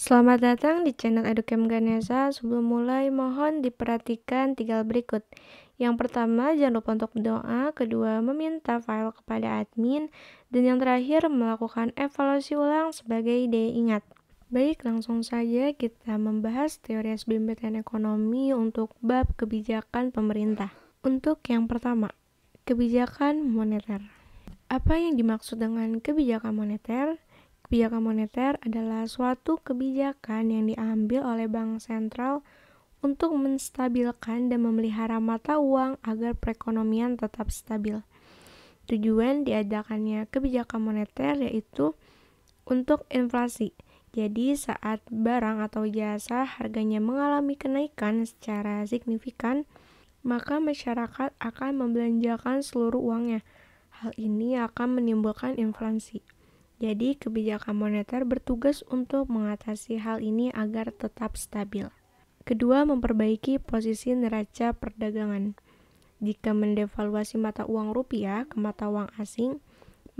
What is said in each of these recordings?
Selamat datang di channel Educam Ganesha. Sebelum mulai, mohon diperhatikan 3 hal berikut. Yang pertama, jangan lupa untuk berdoa. Kedua, meminta file kepada admin. Dan yang terakhir, melakukan evaluasi ulang sebagai ide ingat. Baik, langsung saja kita membahas teori SBMPTN Ekonomi untuk bab kebijakan pemerintah. Untuk yang pertama, kebijakan moneter. Apa yang dimaksud dengan kebijakan moneter? Kebijakan moneter adalah suatu kebijakan yang diambil oleh bank sentral untuk menstabilkan dan memelihara mata uang agar perekonomian tetap stabil. Tujuan diadakannya kebijakan moneter yaitu untuk inflasi. Jadi saat barang atau jasa harganya mengalami kenaikan secara signifikan, maka masyarakat akan membelanjakan seluruh uangnya. Hal ini akan menimbulkan inflasi. Jadi, kebijakan moneter bertugas untuk mengatasi hal ini agar tetap stabil. Kedua, memperbaiki posisi neraca perdagangan. Jika mendevaluasi mata uang rupiah ke mata uang asing,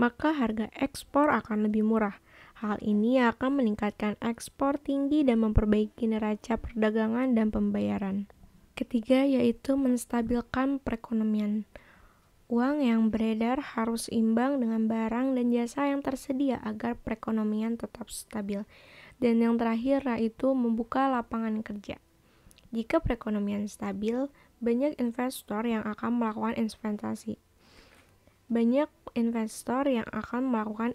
maka harga ekspor akan lebih murah. Hal ini akan meningkatkan ekspor tinggi dan memperbaiki neraca perdagangan dan pembayaran. Ketiga, yaitu menstabilkan perekonomian. Uang yang beredar harus imbang dengan barang dan jasa yang tersedia agar perekonomian tetap stabil. Dan yang terakhir yaitu membuka lapangan kerja. Jika perekonomian stabil, banyak investor yang akan melakukan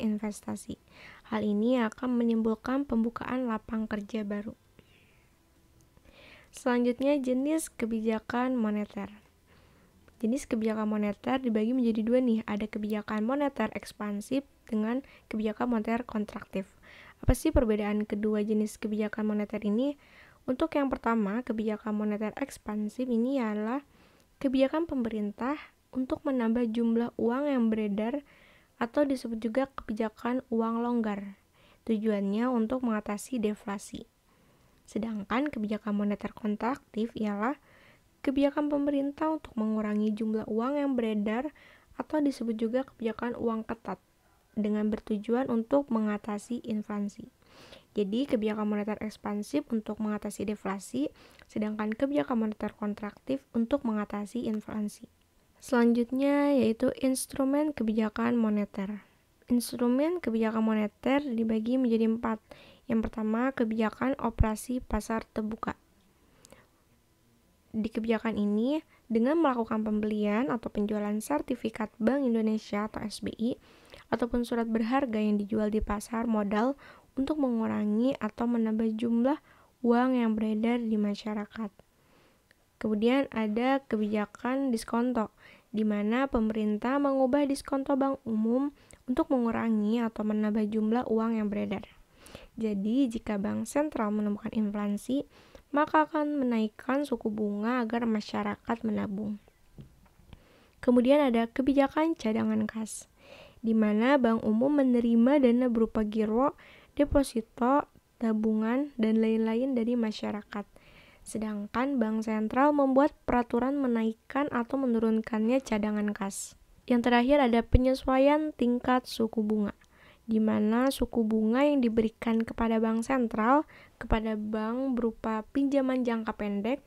investasi. Hal ini akan menimbulkan pembukaan lapangan kerja baru. Selanjutnya, jenis kebijakan moneter. Jenis kebijakan moneter dibagi menjadi dua nih, ada kebijakan moneter ekspansif dengan kebijakan moneter kontraktif. Apa sih perbedaan kedua jenis kebijakan moneter ini? Untuk yang pertama, kebijakan moneter ekspansif ini adalah kebijakan pemerintah untuk menambah jumlah uang yang beredar atau disebut juga kebijakan uang longgar. Tujuannya untuk mengatasi deflasi. Sedangkan kebijakan moneter kontraktif ialah kebijakan pemerintah untuk mengurangi jumlah uang yang beredar atau disebut juga kebijakan uang ketat dengan bertujuan untuk mengatasi inflasi. Jadi kebijakan moneter ekspansif untuk mengatasi deflasi, sedangkan kebijakan moneter kontraktif untuk mengatasi inflasi. Selanjutnya yaitu instrumen kebijakan moneter. Instrumen kebijakan moneter dibagi menjadi 4. Yang pertama, kebijakan operasi pasar terbuka. Di kebijakan ini, dengan melakukan pembelian atau penjualan sertifikat Bank Indonesia atau SBI, ataupun surat berharga yang dijual di pasar modal untuk mengurangi atau menambah jumlah uang yang beredar di masyarakat. Kemudian ada kebijakan diskonto, di mana pemerintah mengubah diskonto bank umum untuk mengurangi atau menambah jumlah uang yang beredar. Jadi, jika bank sentral menemukan inflasi, maka akan menaikkan suku bunga agar masyarakat menabung. Kemudian ada kebijakan cadangan kas, di mana bank umum menerima dana berupa giro, deposito, tabungan, dan lain-lain dari masyarakat. Sedangkan bank sentral membuat peraturan menaikkan atau menurunkannya cadangan kas. Yang terakhir ada penyesuaian tingkat suku bunga, di mana suku bunga yang diberikan kepada bank sentral kepada bank berupa pinjaman jangka pendek.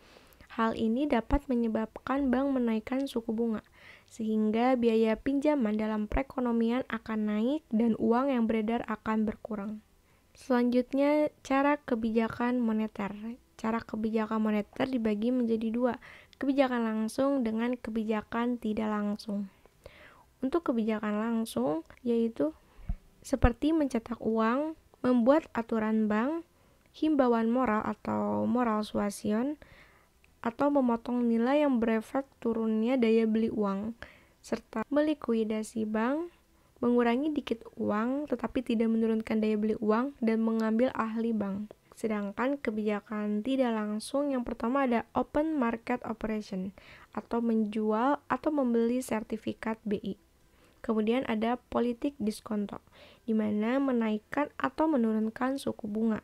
Hal ini dapat menyebabkan bank menaikkan suku bunga, sehingga biaya pinjaman dalam perekonomian akan naik dan uang yang beredar akan berkurang. Selanjutnya, cara kebijakan moneter. Cara kebijakan moneter dibagi menjadi 2, kebijakan langsung dengan kebijakan tidak langsung. Untuk kebijakan langsung, yaitu seperti mencetak uang, membuat aturan bank, himbauan moral atau moral suasion, atau memotong nilai yang berefek turunnya daya beli uang, serta melikuidasi bank, mengurangi dikit uang tetapi tidak menurunkan daya beli uang, dan mengambil ahli bank. Sedangkan kebijakan tidak langsung yang pertama ada open market operation, atau menjual atau membeli sertifikat BI. Kemudian ada politik diskonto, di mana menaikkan atau menurunkan suku bunga.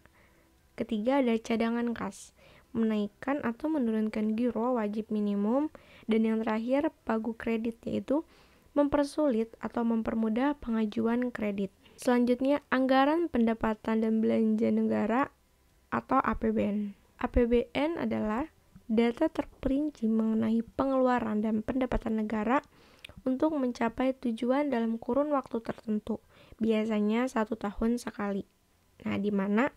Ketiga ada cadangan kas, menaikkan atau menurunkan giro wajib minimum. Dan yang terakhir pagu kredit, yaitu mempersulit atau mempermudah pengajuan kredit. Selanjutnya anggaran pendapatan dan belanja negara atau APBN. APBN adalah data terperinci mengenai pengeluaran dan pendapatan negara untuk mencapai tujuan dalam kurun waktu tertentu, biasanya 1 tahun sekali. Nah, di mana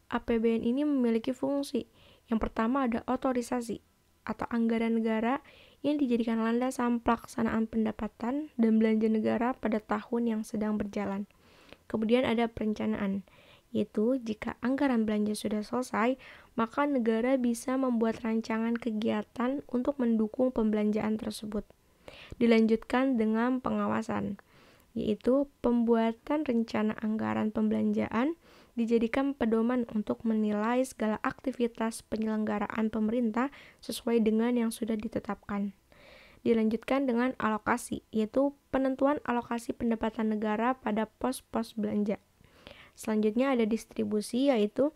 APBN ini memiliki fungsi. Yang pertama ada otorisasi atau anggaran negara yang dijadikan landasan pelaksanaan pendapatan dan belanja negara pada tahun yang sedang berjalan. Kemudian ada perencanaan, yaitu jika anggaran belanja sudah selesai, maka negara bisa membuat rancangan kegiatan untuk mendukung pembelanjaan tersebut. Dilanjutkan dengan pengawasan, yaitu pembuatan rencana anggaran pembelanjaan dijadikan pedoman untuk menilai segala aktivitas penyelenggaraan pemerintah sesuai dengan yang sudah ditetapkan. Dilanjutkan dengan alokasi, yaitu penentuan alokasi pendapatan negara pada pos-pos belanja. Selanjutnya ada distribusi, yaitu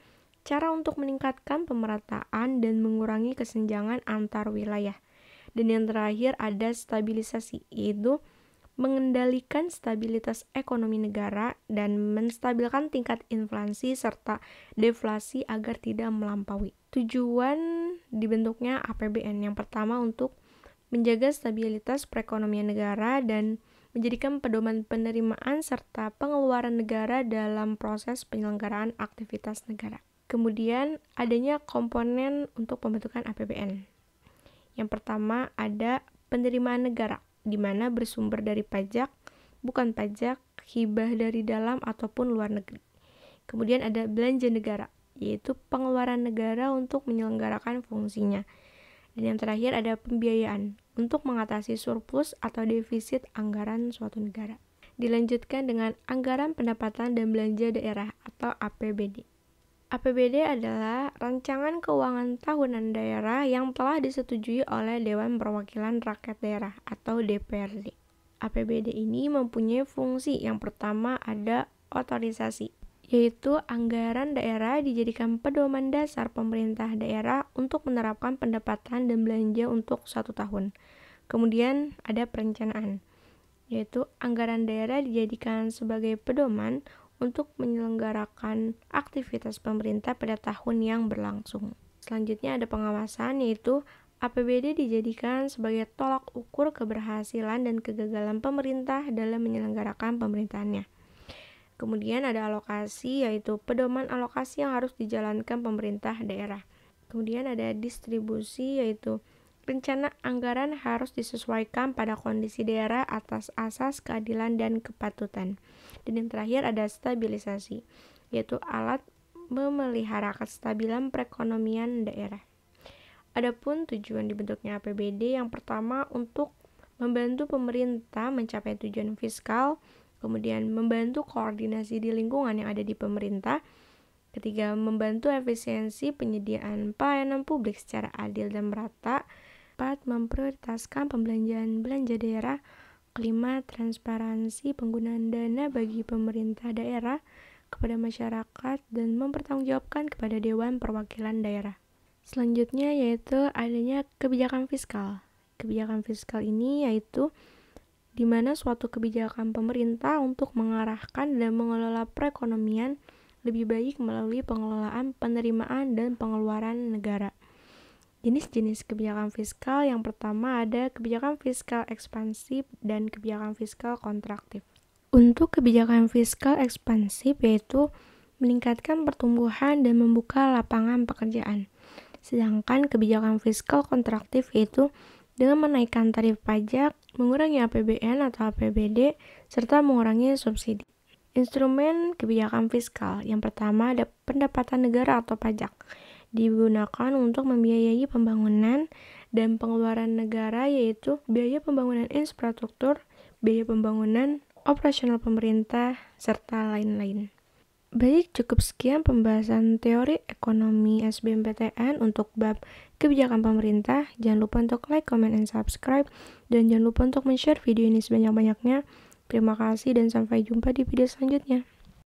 cara untuk meningkatkan pemerataan dan mengurangi kesenjangan antar wilayah. Dan yang terakhir ada stabilisasi, yaitu mengendalikan stabilitas ekonomi negara dan menstabilkan tingkat inflasi serta deflasi agar tidak melampaui. Tujuan dibentuknya APBN yang pertama untuk menjaga stabilitas perekonomian negara dan menjadikan pedoman penerimaan serta pengeluaran negara dalam proses penyelenggaraan aktivitas negara. Kemudian adanya komponen untuk pembentukan APBN. Yang pertama ada penerimaan negara, di mana bersumber dari pajak, bukan pajak, hibah dari dalam ataupun luar negeri. Kemudian ada belanja negara, yaitu pengeluaran negara untuk menyelenggarakan fungsinya. Dan yang terakhir ada pembiayaan untuk mengatasi surplus atau defisit anggaran suatu negara. Dilanjutkan dengan anggaran pendapatan dan belanja daerah atau APBD. APBD adalah rancangan keuangan tahunan daerah yang telah disetujui oleh Dewan Perwakilan Rakyat Daerah atau DPRD. APBD ini mempunyai fungsi yang pertama ada otorisasi, yaitu anggaran daerah dijadikan pedoman dasar pemerintah daerah untuk menerapkan pendapatan dan belanja untuk 1 tahun. Kemudian ada perencanaan, yaitu anggaran daerah dijadikan sebagai pedoman untuk menyelenggarakan aktivitas pemerintah pada tahun yang berlangsung. Selanjutnya ada pengawasan, yaitu APBD dijadikan sebagai tolak ukur keberhasilan dan kegagalan pemerintah dalam menyelenggarakan pemerintahannya. Kemudian ada alokasi, yaitu pedoman alokasi yang harus dijalankan pemerintah daerah. Kemudian ada distribusi, yaitu rencana anggaran harus disesuaikan pada kondisi daerah atas asas keadilan dan kepatutan. Dan yang terakhir ada stabilisasi, yaitu alat memelihara kestabilan perekonomian daerah. Adapun tujuan dibentuknya APBD yang pertama untuk membantu pemerintah mencapai tujuan fiskal, kemudian membantu koordinasi di lingkungan yang ada di pemerintah. Ketiga, membantu efisiensi penyediaan pelayanan publik secara adil dan merata. 4, memprioritaskan pembelanjaan belanja daerah. 5, transparansi penggunaan dana bagi pemerintah daerah kepada masyarakat dan mempertanggungjawabkan kepada Dewan Perwakilan Daerah. Selanjutnya yaitu adanya kebijakan fiskal. Kebijakan fiskal ini yaitu di mana suatu kebijakan pemerintah untuk mengarahkan dan mengelola perekonomian lebih baik melalui pengelolaan penerimaan dan pengeluaran negara. Jenis-jenis kebijakan fiskal yang pertama ada kebijakan fiskal ekspansif dan kebijakan fiskal kontraktif. Untuk kebijakan fiskal ekspansif yaitu meningkatkan pertumbuhan dan membuka lapangan pekerjaan. Sedangkan kebijakan fiskal kontraktif yaitu dengan menaikkan tarif pajak, mengurangi APBN atau APBD, serta mengurangi subsidi. Instrumen kebijakan fiskal yang pertama ada pendapatan negara atau pajak. Digunakan untuk membiayai pembangunan dan pengeluaran negara yaitu biaya pembangunan infrastruktur, biaya pembangunan, operasional pemerintah, serta lain-lain. Baik, cukup sekian pembahasan teori ekonomi SBMPTN untuk bab kebijakan pemerintah. Jangan lupa untuk like, comment, and subscribe. Dan jangan lupa untuk men-share video ini sebanyak-banyaknya. Terima kasih dan sampai jumpa di video selanjutnya.